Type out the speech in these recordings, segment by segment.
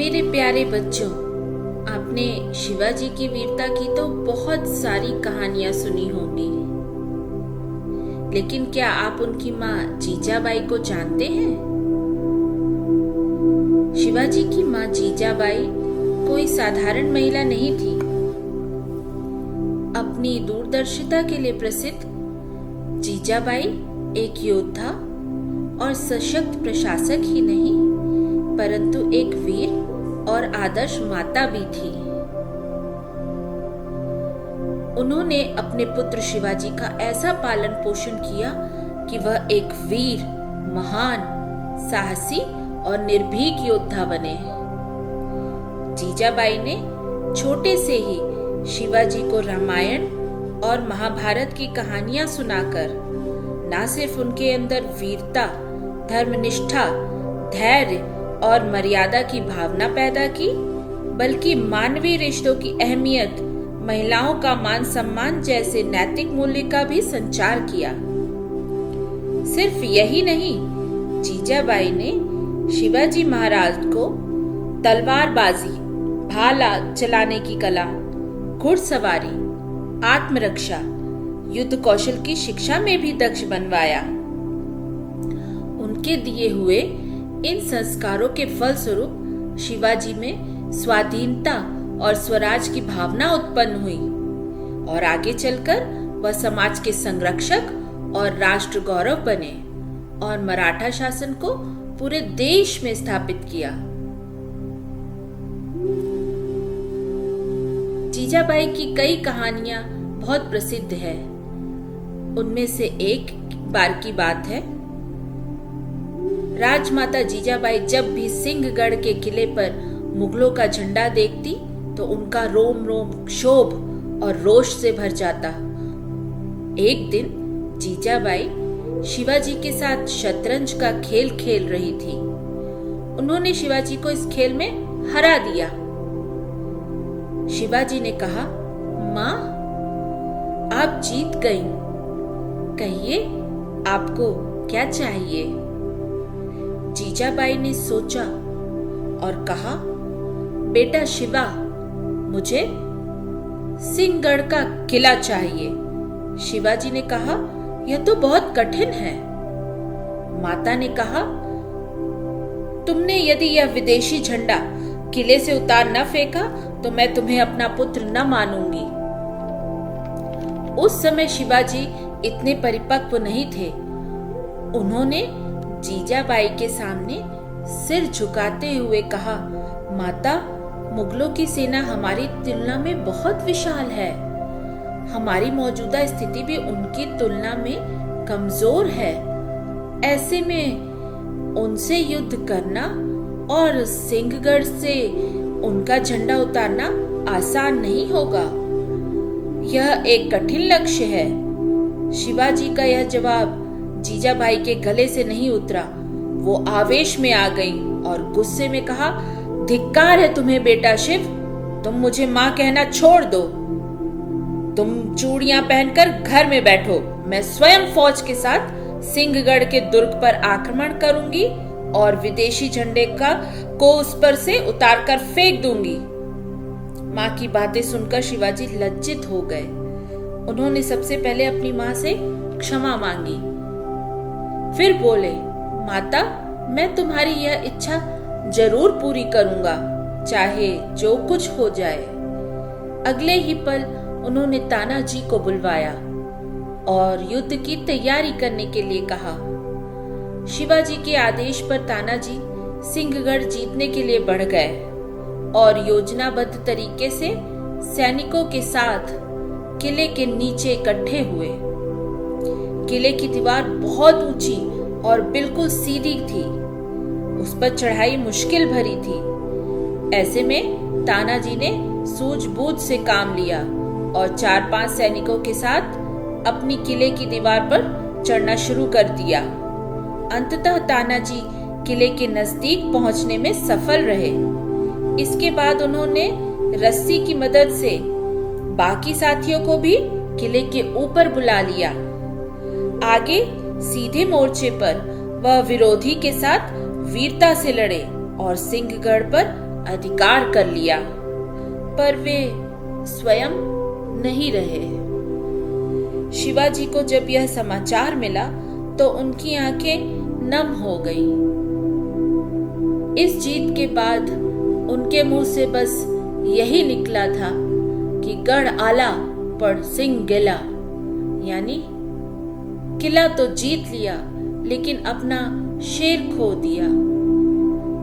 मेरे प्यारे बच्चों, आपने शिवाजी की वीरता की तो बहुत सारी कहानियां सुनी होंगी, लेकिन क्या आप उनकी माँ जीजाबाई को जानते हैं? शिवाजी की माँ जीजाबाई कोई साधारण महिला नहीं थी। अपनी दूरदर्शिता के लिए प्रसिद्ध जीजाबाई एक योद्धा और सशक्त प्रशासक ही नहीं, परंतु एक वीर और आदर्श माता भी थी। उन्होंने अपने पुत्र शिवाजी का ऐसा पालन पोषण किया कि वह एक वीर, महान, साहसी और निर्भीक योद्धा बने। जीजाबाई ने छोटे से ही शिवाजी को रामायण और महाभारत की कहानियां सुनाकर न सिर्फ उनके अंदर वीरता, धर्मनिष्ठा, धैर्य और मर्यादा की भावना पैदा की, बल्कि मानवीय रिश्तों की अहमियत, महिलाओं का मान सम्मान जैसे नैतिक मूल्य का भी संचार किया। सिर्फ यही नहीं, जीजाबाई ने शिवाजी महाराज को तलवारबाजी, भाला चलाने की कला, घुड़सवारी, आत्मरक्षा, युद्ध कौशल की शिक्षा में भी दक्ष बनवाया। उनके दिए हुए इन संस्कारों के फलस्वरूप शिवाजी में स्वाधीनता और स्वराज की भावना उत्पन्न हुई और आगे चलकर वह समाज के संरक्षक और राष्ट्र गौरव बने और मराठा शासन को पूरे देश में स्थापित किया। जीजाबाई की कई कहानियां बहुत प्रसिद्ध है। उनमें से एक बार की बात है, राजमाता जीजाबाई जब भी सिंहगढ़ के किले पर मुगलों का झंडा देखती तो उनका रोम रोम क्षोभ और रोष से भर जाता। एक दिन जीजाबाई शिवाजी के साथ शतरंज का खेल खेल रही थी। उन्होंने शिवाजी को इस खेल में हरा दिया। शिवाजी ने कहा, माँ, आप जीत गई, कहिए आपको क्या चाहिए? जीजाबाई ने सोचा और कहा, बेटा शिवा, मुझे सिंहगढ़ का किला चाहिए। शिवाजी ने कहा, यह तो बहुत कठिन है। माता ने कहा, तुमने यदि यह विदेशी झंडा किले से उतार न फेंका तो मैं तुम्हें अपना पुत्र न मानूंगी। उस समय शिवाजी इतने परिपक्व नहीं थे। उन्होंने जीजाबाई के सामने सिर झुकाते हुए कहा, माता, मुगलों की सेना हमारी तुलना में बहुत विशाल है। हमारी मौजूदा स्थिति भी उनकी तुलना में कमजोर है। ऐसे में उनसे युद्ध करना और सिंहगढ़ से उनका झंडा उतारना आसान नहीं होगा। यह एक कठिन लक्ष्य है। शिवाजी का यह जवाब जीजाबाई के गले से नहीं उतरा। वो आवेश में आ गई और गुस्से में कहा, धिक्कार है तुम्हें बेटा शिव, तुम मुझे माँ कहना छोड़ दो। तुम चूड़ियां पहनकर घर में बैठो। मैं स्वयं फौज के साथ सिंहगढ़ के दुर्ग पर आक्रमण करूंगी और विदेशी झंडे को उस पर से उतारकर फेंक दूंगी। माँ की बातें सुनकर शिवाजी लज्जित हो गए। उन्होंने सबसे पहले अपनी माँ से क्षमा मांगी, फिर बोले, माता, मैं तुम्हारी यह इच्छा जरूर पूरी करूंगा, चाहे जो कुछ हो जाए। अगले ही पल उन्होंने तानाजी को बुलवाया और युद्ध की तैयारी करने के लिए कहा। शिवाजी के आदेश पर तानाजी सिंहगढ़ जीतने के लिए बढ़ गए और योजनाबद्ध तरीके से सैनिकों के साथ किले के नीचे इकट्ठे हुए। किले की दीवार बहुत ऊंची और बिल्कुल सीधी थी। उस पर चढ़ाई मुश्किल भरी थी। ऐसे में तानाजी ने सूझबूझ से काम लिया और 4-5 सैनिकों के साथ अपनी किले की दीवार पर चढ़ना शुरू कर दिया। अंततः तानाजी किले के नजदीक पहुंचने में सफल रहे। इसके बाद उन्होंने रस्सी की मदद से बाकी साथियों को भी किले के ऊपर बुला लिया। आगे सीधे मोर्चे पर वह विरोधी के साथ वीरता से लड़े और सिंहगढ़ पर अधिकार कर लिया, पर वे स्वयं नहीं रहे। शिवाजी को जब यह समाचार मिला तो उनकी आंखें नम हो गईं। इस जीत के बाद उनके मुंह से बस यही निकला था कि गढ़ आला पर सिंह गिला, यानी किला तो जीत लिया लेकिन अपना शेर खो दिया।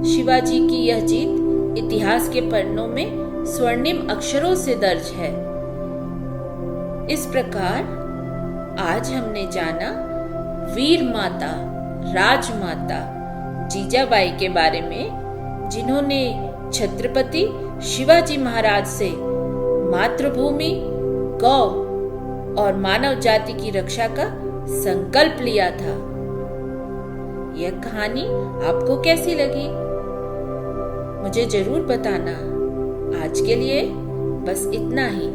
शिवाजी की यह जीत इतिहास के पन्नों में स्वर्णिम अक्षरों से दर्ज है। इस प्रकार आज हमने जाना वीर माता, राजमाता जीजाबाई के बारे में, जिन्होंने छत्रपति शिवाजी महाराज से मातृभूमि, गौ और मानव जाति की रक्षा का संकल्प लिया था। यह कहानी आपको कैसी लगी मुझे जरूर बताना। आज के लिए बस इतना ही।